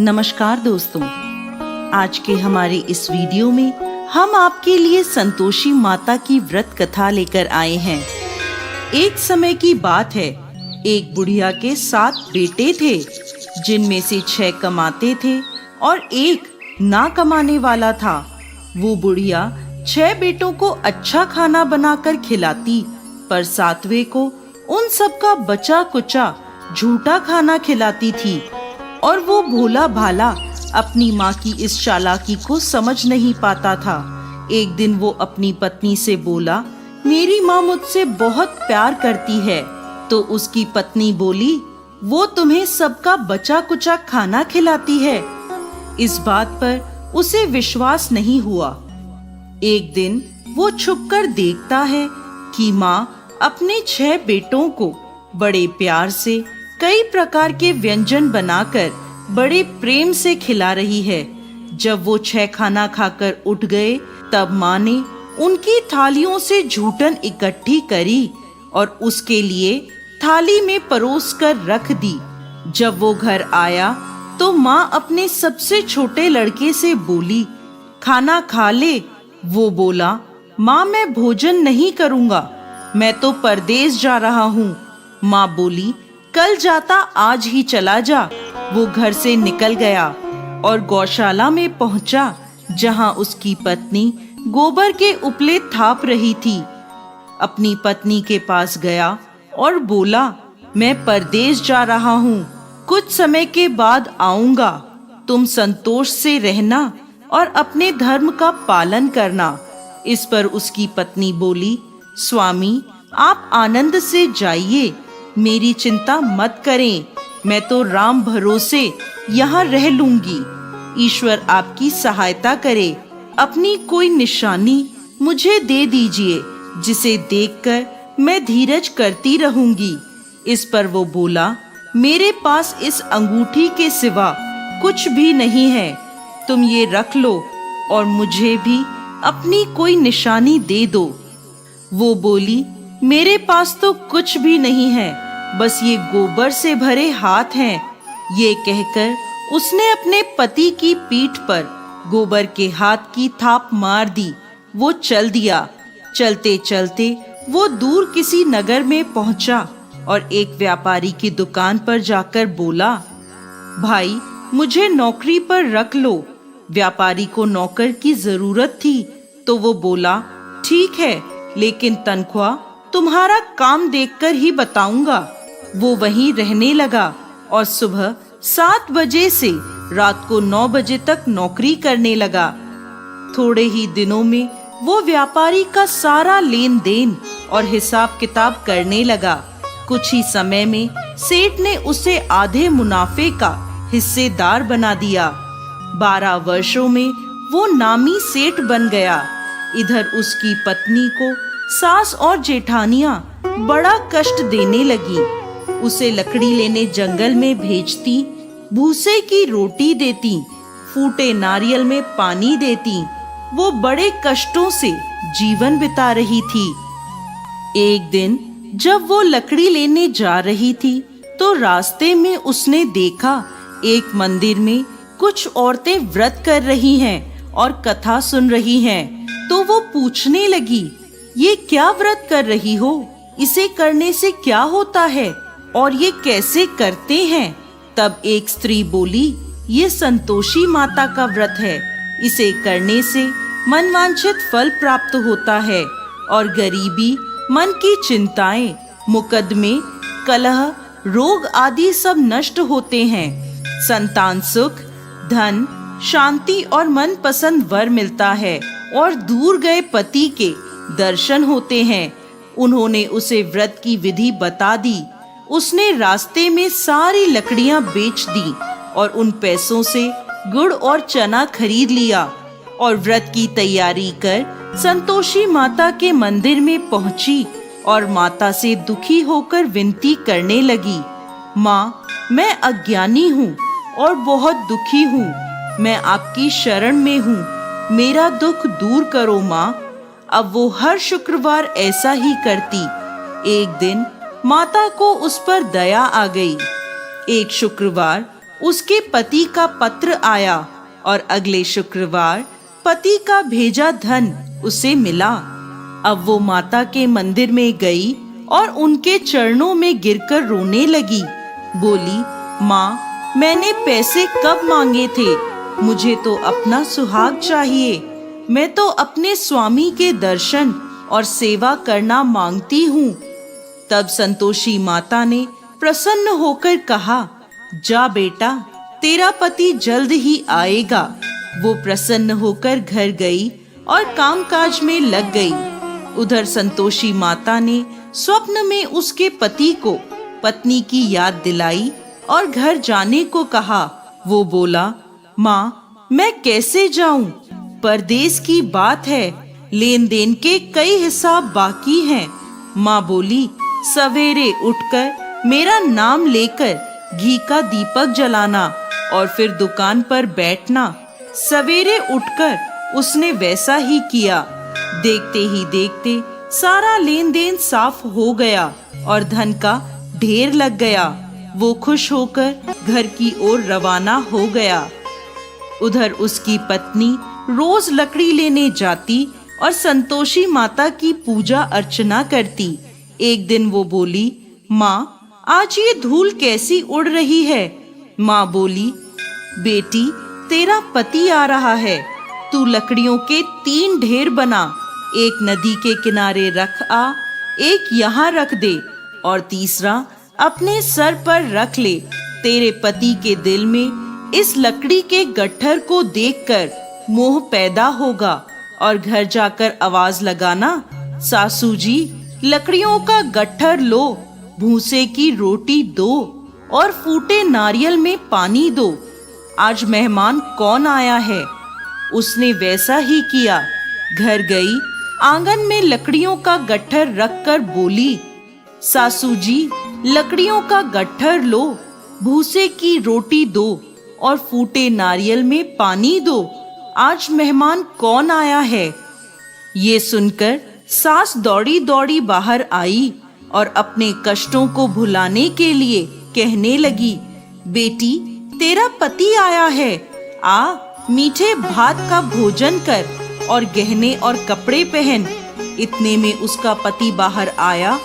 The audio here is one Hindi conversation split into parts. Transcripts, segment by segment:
नमस्कार दोस्तों, आज के हमारे इस वीडियो में हम आपके लिए संतोषी माता की व्रत कथा लेकर आए हैं। एक समय की बात है, एक बुढ़िया के 7 बेटे थे, जिनमें से 6 कमाते थे और एक ना कमाने वाला था। वो बुढ़िया 6 बेटों को अच्छा खाना बनाकर खिलाती, पर 7वें को उन सब का बचा कुचा झूठा खाना खिलाती थी। और वो भोला भाला अपनी माँ की इस चालाकी को समझ नहीं पाता था। एक दिन वो अपनी पत्नी से बोला, मेरी माँ मुझसे बहुत प्यार करती है। तो उसकी पत्नी बोली, वो तुम्हें सबका बचा कुचा खाना खिलाती है। इस बात पर उसे विश्वास नहीं हुआ। एक दिन वो छुपकर देखता है कि माँ अपने 6 बेटों को बड़े प्यार से कई प्रकार के व्यंजन बनाकर बड़े प्रेम से खिला रही है। जब वो 6 खाना खाकर उठ गए, तब माँ ने उनकी थालियों से झूठन इकट्ठी करी और उसके लिए थाली में परोस कर रख दी। जब वो घर आया तो माँ अपने सबसे छोटे लड़के से बोली, खाना खा ले। वो बोला, माँ मैं भोजन नहीं करूँगा, मैं तो परदेश जा रहा हूँ। माँ बोली, कल जाता आज ही चला जा। वो घर से निकल गया और गौशाला में पहुंचा, जहां उसकी पत्नी गोबर के उपले थाप रही थी। अपनी पत्नी के पास गया और बोला, मैं परदेश जा रहा हूँ, कुछ समय के बाद आऊंगा। तुम संतोष से रहना और अपने धर्म का पालन करना। इस पर उसकी पत्नी बोली, स्वामी आप आनंद से जाइए, मेरी चिंता मत करें, मैं तो राम भरोसे यहाँ रह लूंगी। ईश्वर आपकी सहायता करे। अपनी कोई निशानी मुझे दे दीजिए, जिसे देखकर मैं धीरज करती रहूंगी। इस पर वो बोला, मेरे पास इस अंगूठी के सिवा कुछ भी नहीं है, तुम ये रख लो और मुझे भी अपनी कोई निशानी दे दो। वो बोली, मेरे पास तो कुछ भी नहीं है, बस ये गोबर से भरे हाथ हैं। ये कहकर उसने अपने पति की पीठ पर गोबर के हाथ की थाप मार दी। वो चल दिया। चलते चलते वो दूर किसी नगर में पहुंचा और एक व्यापारी की दुकान पर जाकर बोला, भाई मुझे नौकरी पर रख लो। व्यापारी को नौकर की जरूरत थी, तो वो बोला, ठीक है, लेकिन तनख्वाह तुम्हारा काम देखकर ही बताऊंगा। वो वहीं रहने लगा और सुबह 7 बजे से रात को 9 बजे तक नौकरी करने लगा। थोड़े ही दिनों में वो व्यापारी का सारा लेन देन और हिसाब किताब करने लगा। कुछ ही समय में सेठ ने उसे आधे मुनाफे का हिस्सेदार बना दिया। 12 वर्षों में वो नामी सेठ बन गया। इधर उसकी पत्नी को सास और जेठानियां बड़ा कष्ट देने लगी। उसे लकड़ी लेने जंगल में भेजती, भूसे की रोटी देती, फूटे नारियल में पानी देती। वो बड़े कष्टों से जीवन बिता रही थी। एक दिन जब वो लकड़ी लेने जा रही थी, तो रास्ते में उसने देखा एक मंदिर में कुछ औरतें व्रत कर रही हैं और कथा सुन रही हैं। तो वो पूछने लगी, ये क्या व्रत कर रही हो? इसे करने से क्या होता है और ये कैसे करते हैं? तब एक स्त्री बोली, ये संतोषी माता का व्रत है। इसे करने से मनवांछित फल प्राप्त होता है और गरीबी, मन की चिंताएं, मुकदमे, कलह, रोग आदि सब नष्ट होते हैं। संतान सुख, धन, शांति और मन पसंद वर मिलता है और दूर गए पति के दर्शन होते हैं। उन्होंने उसे व्रत की विधि बता दी। उसने रास्ते में सारी लकड़ियां बेच दी और उन पैसों से गुड़ और चना खरीद लिया और व्रत की तैयारी कर संतोषी माता के मंदिर में पहुंची और माता से दुखी होकर विनती करने लगी, माँ मैं अज्ञानी हूँ और बहुत दुखी हूँ, मैं आपकी शरण में हूँ, मेरा दुख दूर करो माँ। अब वो हर शुक्रवार ऐसा ही करती। एक दिन माता को उस पर दया आ गई। एक शुक्रवार उसके पति का पत्र आया और अगले शुक्रवार पति का भेजा धन उसे मिला। अब वो माता के मंदिर में गई और उनके चरणों में गिरकर रोने लगी। बोली, माँ, मैंने पैसे कब मांगे थे? मुझे तो अपना सुहाग चाहिए। मैं तो अपने स्वामी के दर्शन और सेवा करना मांगती हूँ। तब संतोषी माता ने प्रसन्न होकर कहा, जा बेटा, तेरा पति जल्द ही आएगा। वो प्रसन्न होकर घर गई और कामकाज में लग गई। उधर संतोषी माता ने स्वप्न में उसके पति को पत्नी की याद दिलाई और घर जाने को कहा। वो बोला, माँ, मैं कैसे जाऊं? परदेश की बात है, लेन देन के कई हिसाब बाकी हैं। माँ बोली, सवेरे उठकर मेरा नाम लेकर घी का दीपक जलाना और फिर दुकान पर बैठना। सवेरे उठकर उसने वैसा ही किया। देखते ही देखते सारा लेन देन साफ हो गया और धन का ढेर लग गया। वो खुश होकर घर की ओर रवाना हो गया। उधर उसकी पत्नी रोज लकड़ी लेने जाती और संतोषी माता की पूजा अर्चना करती। एक दिन वो बोली, माँ, आज ये धूल कैसी उड़ रही है? माँ बोली, बेटी, तेरा पति आ रहा है। तू लकड़ियों के 3 ढेर बना, एक नदी के किनारे रख आ, एक यहाँ रख दे और तीसरा अपने सर पर रख ले। तेरे पति के दिल में इस लकड़ी के गट्ठर को देखकर मोह पैदा होगा और घर जाकर आवाज लगाना, सासू जी, लकड़ियों का गट्ठर लो, भूसे की रोटी दो और फूटे नारियल में पानी दो। आज मेहमान कौन आया है? उसने वैसा ही किया। घर गई, आंगन में लकड़ियों का गट्ठर रखकर बोली, सासू जी, लकड़ियों का गट्ठर लो, भूसे की रोटी दो और फूटे नारियल में पानी दो। आज मेहमान कौन आया है? ये सुनकर सास दौड़ी दौड़ी बाहर आई और अपने कष्टों को भुलाने के लिए कहने लगी, बेटी, तेरा पति आया है। आ, मीठे भात का भोजन कर और गहने और कपड़े पहन। इतने में उसका पति बाहर आया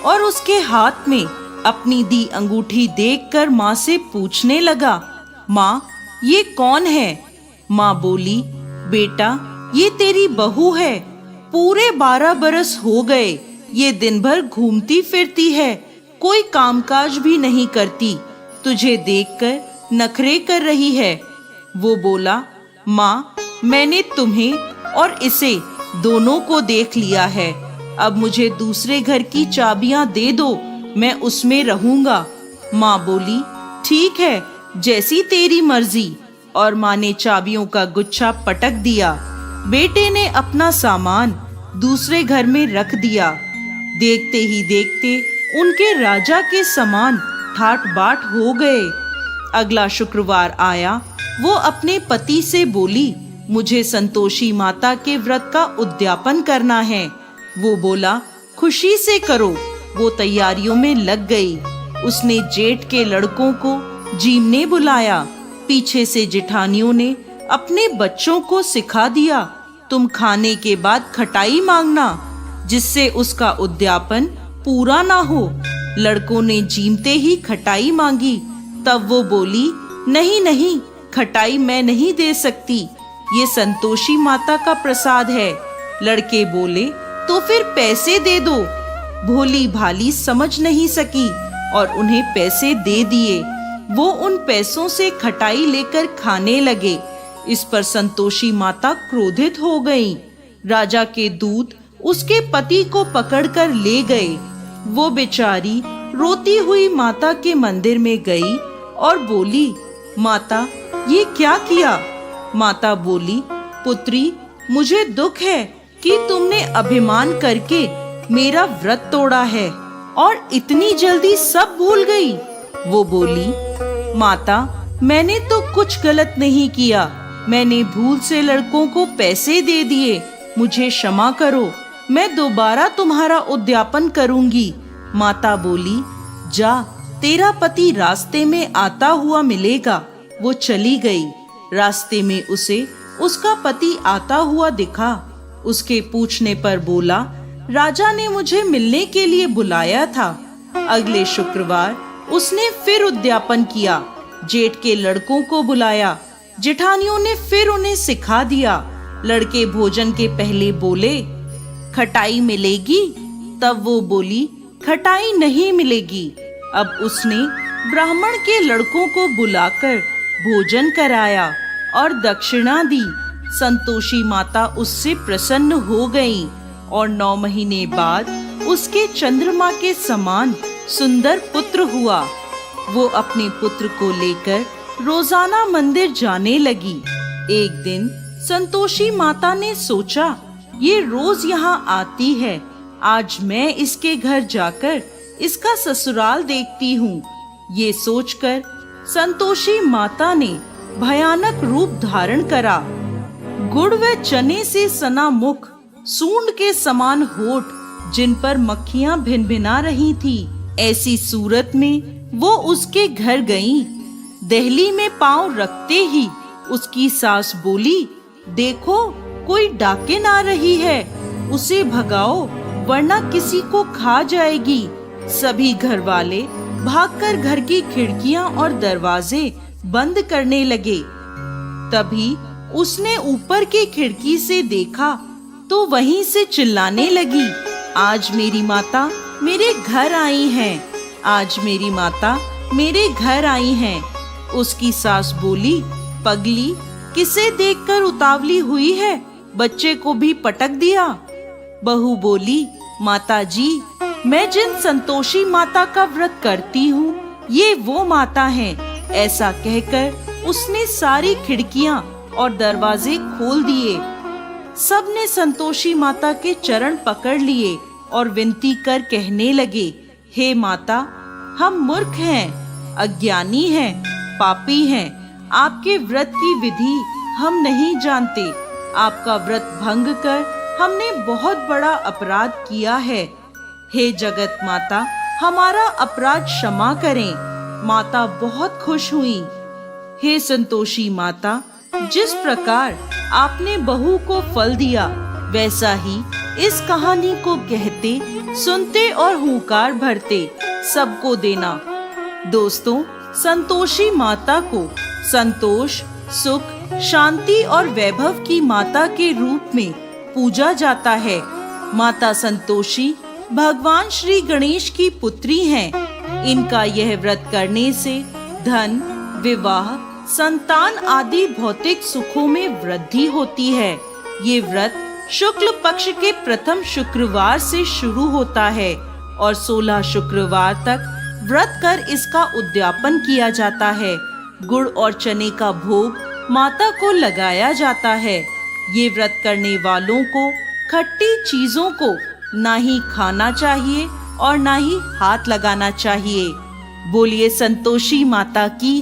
और उसके हाथ में अपनी दी अंगूठी देखकर माँ से पूछने लगा, माँ, ये कौन है? माँ बोली, बेटा, ये तेरी बहू है। पूरे 12 बरस हो गए ये दिन भर घूमती फिरती है, कोई कामकाज भी नहीं करती। तुझे देखकर नखरे कर रही है। वो बोला, माँ, मैंने तुम्हें और इसे दोनों को देख लिया है। अब मुझे दूसरे घर की चाबियां दे दो, मैं उसमें रहूंगा। माँ बोली, ठीक है, जैसी तेरी मर्जी। और माँ ने चाबियों का गुच्छा पटक दिया। बेटे ने अपना सामान दूसरे घर में रख दिया। देखते ही देखते उनके राजा के समान ठाट बाट हो गए। अगला शुक्रवार आया। वो अपने पति से बोली, मुझे संतोषी माता के व्रत का उद्यापन करना है। वो बोला, खुशी से करो। वो तैयारियों में लग गई। उसने जेठ के लड़कों को जीमने बुलाया। पीछे से जेठानियों ने अपने बच्चों को सिखा दिया, तुम खाने के बाद खटाई मांगना, जिससे उसका उद्यापन पूरा ना हो। लड़कों ने जीमते ही खटाई मांगी। तब वो बोली, नहीं नहीं, खटाई मैं नहीं दे सकती, ये संतोषी माता का प्रसाद है। लड़के बोले, तो फिर पैसे दे दो। भोली भाली समझ नहीं सकी और उन्हें पैसे दे दिए। वो उन पैसों से खटाई लेकर खाने लगे। इस पर संतोषी माता क्रोधित हो गईं। राजा के दूत उसके पति को पकड़कर ले गए। वो बेचारी रोती हुई माता के मंदिर में गई और बोली, माता, ये क्या किया? माता बोली, पुत्री, मुझे दुख है कि तुमने अभिमान करके मेरा व्रत तोड़ा है और इतनी जल्दी सब भूल गई। वो बोली, माता, मैंने तो कुछ गलत नहीं किया। मैंने भूल से लड़कों को पैसे दे दिए। मुझे क्षमा करो, मैं दोबारा तुम्हारा उद्यापन करूंगी। माता बोली, जा, तेरा पति रास्ते में आता हुआ मिलेगा। वो चली गई। रास्ते में उसे उसका पति आता हुआ दिखा। उसके पूछने पर बोला, राजा ने मुझे मिलने के लिए बुलाया था। अगले शुक्रवार उसने फिर उद्यापन किया। जेठ के लड़कों को बुलाया। जेठानियों ने फिर उन्हें सिखा दिया। लड़के भोजन के पहले बोले, खटाई मिलेगी? तब वो बोली, खटाई नहीं मिलेगी। अब उसने ब्राह्मण के लड़कों को बुलाकर भोजन कराया और दक्षिणा दी। संतोषी माता उससे प्रसन्न हो गई और 9 महीने बाद उसके चंद्रमा के समान सुंदर पुत्र हुआ। वो अपने पुत्र को लेकर रोजाना मंदिर जाने लगी। एक दिन संतोषी माता ने सोचा, ये रोज यहाँ आती है, आज मैं इसके घर जाकर इसका ससुराल देखती हूँ। ये सोचकर संतोषी माता ने भयानक रूप धारण करा। गुड़ व चने से सना मुख, सूंड के समान होठ, जिन पर मक्खियां भिनभिना रही थी। ऐसी सूरत में वो उसके घर गईं। दहली में पांव रखते ही उसकी सास बोली, देखो कोई डाकिन आ रही है, उसे भगाओ वरना किसी को खा जाएगी। सभी घर वाले भागकर घर की खिड़कियां और दरवाजे बंद करने लगे। तभी उसने ऊपर की खिड़की से देखा तो वहीं से चिल्लाने लगी, आज मेरी माता मेरे घर आई हैं, आज मेरी माता मेरे घर आई हैं। उसकी सास बोली, पगली किसे देखकर उतावली हुई है, बच्चे को भी पटक दिया। बहू बोली, माता जी, मैं जिन संतोषी माता का व्रत करती हूँ, ये वो माता हैं। ऐसा कहकर उसने सारी खिड़कियां और दरवाजे खोल दिए। सबने संतोषी माता के चरण पकड़ लिए और विनती कर कहने लगे, हे माता, हम मूर्ख हैं, अज्ञानी हैं, पापी हैं। आपके व्रत की विधि हम नहीं जानते। आपका व्रत भंग कर हमने बहुत बड़ा अपराध किया है। हे जगत माता, हमारा अपराध क्षमा करें। माता बहुत खुश हुई। हे संतोषी माता, जिस प्रकार आपने बहू को फल दिया, वैसा ही इस कहानी को कहते, सुनते और हुंकार भरते सबको देना। दोस्तों, संतोषी माता को संतोष, सुख, शांति और वैभव की माता के रूप में पूजा जाता है। माता संतोषी भगवान श्री गणेश की पुत्री हैं। इनका यह व्रत करने से धन, विवाह, संतान आदि भौतिक सुखों में वृद्धि होती है। ये व्रत शुक्ल पक्ष के प्रथम शुक्रवार से शुरू होता है और 16 शुक्रवार तक व्रत कर इसका उद्यापन किया जाता है। गुड़ और चने का भोग माता को लगाया जाता है। ये व्रत करने वालों को खट्टी चीजों को ना ही खाना चाहिए और ना ही हाथ लगाना चाहिए। बोलिए संतोषी माता की